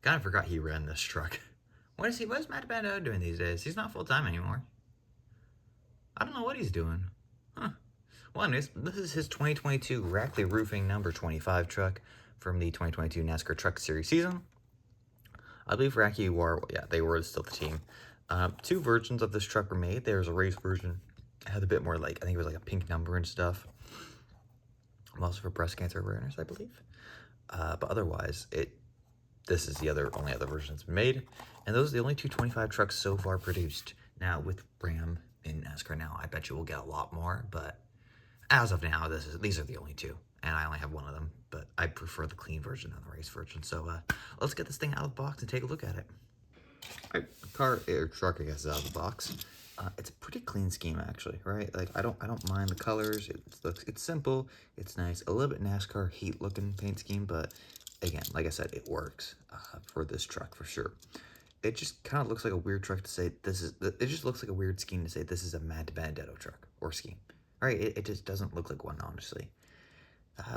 Kind of forgot he ran this truck. What is Matt DiBenedetto doing these days? He's not full-time anymore. I don't know what he's doing. Huh. Well, anyways, this is his 2022 Rackley Roofing number 25 truck from the 2022 NASCAR Truck Series season. I believe Rackley were, yeah, they were still the team. Two versions of this truck were made. There was a race version. It had a bit more, like, I think it was like a pink number and stuff. Also for breast cancer awareness, I believe. But otherwise, this is the only other version that's been made. And those are the only 225 trucks so far produced. Now, with Ram in NASCAR now, I bet you we'll get a lot more. But as of now, these are the only two. And I only have one of them. But I prefer the clean version than the race version. So let's get this thing out of the box and take a look at it. All right, truck, I guess, is out of the box. It's a pretty clean scheme, actually, right? Like, I don't mind the colors. It's simple. It's nice. A little bit NASCAR heat-looking paint scheme, but again, like I said, it works for this truck for sure. It just kind of looks like a weird truck to say this is. It just looks like a weird scheme to say this is a Matt DiBenedetto truck or scheme. All right, it just doesn't look like one, honestly.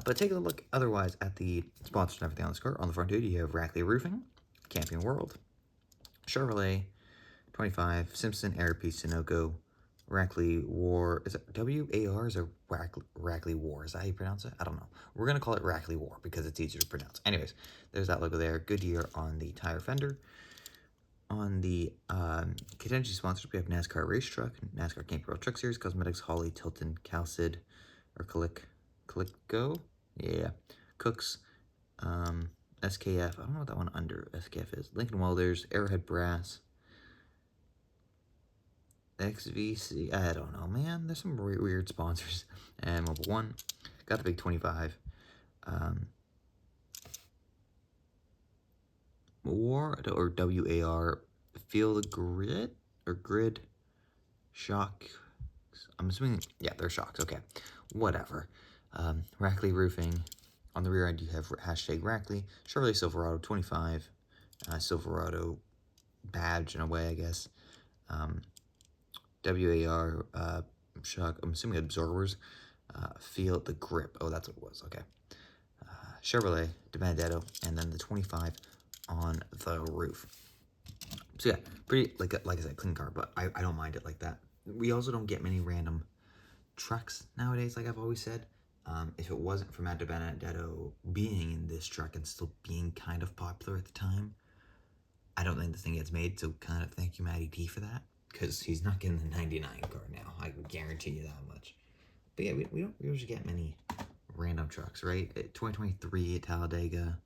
But take a look otherwise at the sponsors and everything on this car. On the front dude, you have Rackley Roofing, Camping World, Chevrolet, 25, Simpson, Airpiece, Sunoco, Rackley War. Is it W-A-R? Is it Rackley War? Is that how you pronounce it? I don't know. We're going to call it Rackley War because it's easier to pronounce. Anyways, there's that logo there. Goodyear on the tire fender. On the contingency sponsors, we have NASCAR Race Truck, NASCAR Camping World Truck Series, Cosmetics, Holly, Tilton, Calcid, or Calico? Yeah. Cooks, SKF. I don't know what that one under SKF is. Lincoln Welders, Arrowhead Brass, XVC, I don't know, man. There's some weird sponsors. And Mobile One, got the big 25. War or WAR, Feel the Grid or Grid Shock. I'm assuming, yeah, they're shocks. Okay, whatever. Rackley Roofing. On the rear end, you have hashtag Rackley. Chevrolet Silverado 25. Silverado badge in a way, I guess. WAR, shock, I'm assuming absorbers, feel the grip. Oh, that's what it was, okay. Chevrolet, DiBenedetto, and then the 25 on the roof. So yeah, pretty, like I said, clean car, but I don't mind it like that. We also don't get many random trucks nowadays, like I've always said. If it wasn't for Matt DiBenedetto being in this truck and still being kind of popular at the time, I don't think this thing gets made, so kind of thank you, Matty P, for that. Because he's not getting the 99 car now. I can guarantee you that much. But yeah, we don't usually get many random trucks, right? At 2023 at Talladega,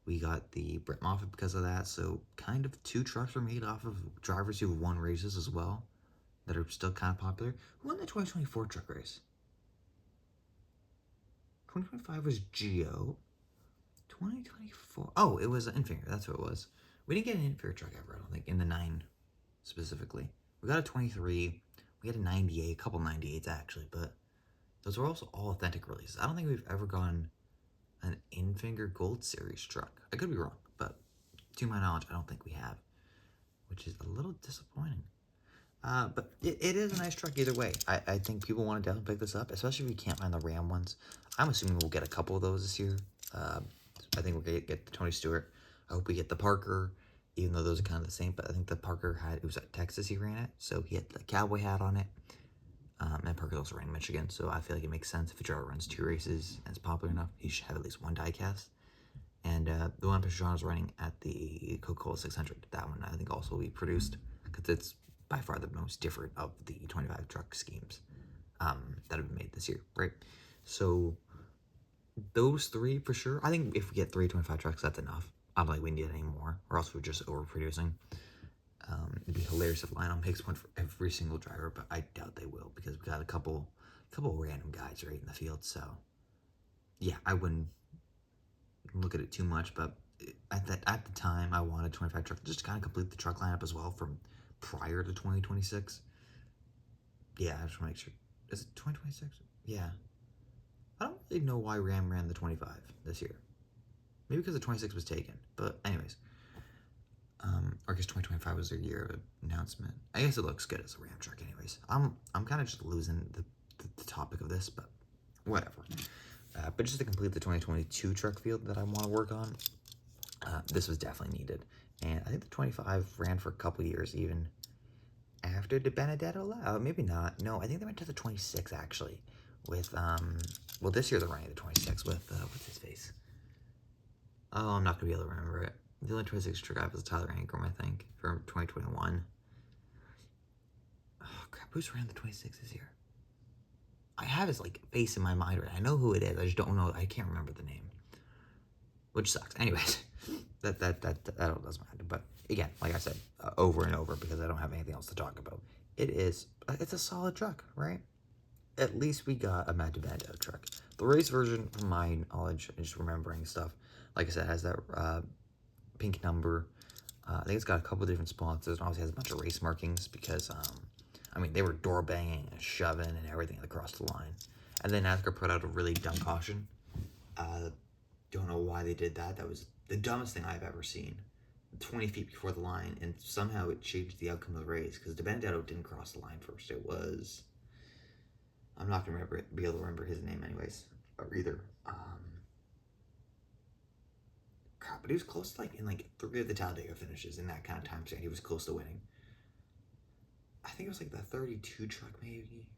we got the Brett Moffitt because of that. So kind of two trucks were made off of drivers who won races as well that are still kind of popular. Who won the 2024 truck race? 2025 was Gio. 2024. Oh, it was Infinger. That's what it was. We didn't get an Infinger truck ever, I don't think, in the 9 specifically. We got a 23, we had a 98, a couple 98s actually, but those were also all authentic releases. I don't think we've ever gotten an Infinger Gold Series truck. I could be wrong, but to my knowledge, I don't think we have, which is a little disappointing. But it is a nice truck either way. I think people want to definitely pick this up, especially if you can't find the Ram ones. I'm assuming we'll get a couple of those this year. I think we're going to get the Tony Stewart. I hope we get the Parker, even though those are kind of the same. But I think the Parker it was at Texas he ran it, so he had the cowboy hat on it. And Parker also ran Michigan, so I feel like it makes sense if a driver runs 2 races and is popular enough, he should have at least 1 diecast. And the one Pastrana is running at the Coca-Cola 600, that one I think also will be produced, because it's by far the most different of the 25 truck schemes that have been made this year, right? So those 3 for sure. I think if we get 3 25 trucks, that's enough. I don't think we need any more, or else we're just overproducing. It'd be hilarious if Lionel makes one for every single driver, but I doubt they will, because we got a couple random guys right in the field. So yeah, I wouldn't look at it too much, but at the time I wanted 25 trucks just to kind of complete the truck lineup as well from prior to 2026. Yeah, I just want to make sure. Is it 2026? Yeah. I don't really know why Ram ran the 25 this year. Maybe because the 26 was taken. But anyways. Or because 2025 was their year of announcement. I guess it looks good as a Ram truck anyways. I'm kind of just losing the topic of this, but whatever. But just to complete the 2022 truck field that I want to work on, This was definitely needed. And I think the 25 ran for a couple years even after DiBenedetto left. Maybe not. No, I think they went to the 26 actually. With, well, this year they're running the 26 with, what's his face? Oh, I'm not going to be able to remember it. The only 26 truck I have is Tyler Ankrum, I think, from 2021. Oh, crap. Who's ran the 26 this year? I have his, like, face in my mind right. I know who it is. I just don't know. I can't remember the name. Which sucks. Anyways, that all doesn't matter. But again, like I said, over and over, because I don't have anything else to talk about. It's a solid truck, right? At least we got a Matt DiBenedetto truck. The race version, from my knowledge and just remembering stuff, like I said, has that pink number. I think it's got a couple different sponsors, and obviously has a bunch of race markings because, I mean, they were door banging and shoving and everything across the line. And then NASCAR put out a really dumb caution. Don't know why they did that. That was the dumbest thing I've ever seen. 20 feet before the line, and somehow it changed the outcome of the race because DiBenedetto didn't cross the line first. It was, I'm not gonna be able to remember his name anyways, or either. Crap, but he was close to, like, in like 3 of the Talladega finishes in that kind of time span. He was close to winning. I think it was like the 32 truck maybe.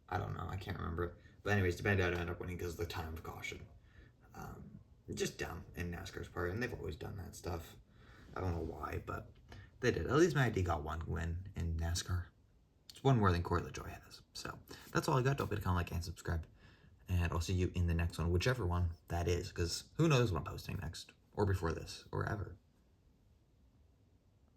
I don't know. I can't remember it. But anyways, DiBenedetto ended up winning because of the time of caution. Just dumb in NASCAR's part, and they've always done that stuff. I don't know why, but they did. At least Matt D got one win in NASCAR. It's one more than Corey LaJoy has. So that's all I got. Don't forget to comment, like, and subscribe. And I'll see you in the next one, whichever one that is, because who knows what I'm posting next, or before this, or ever.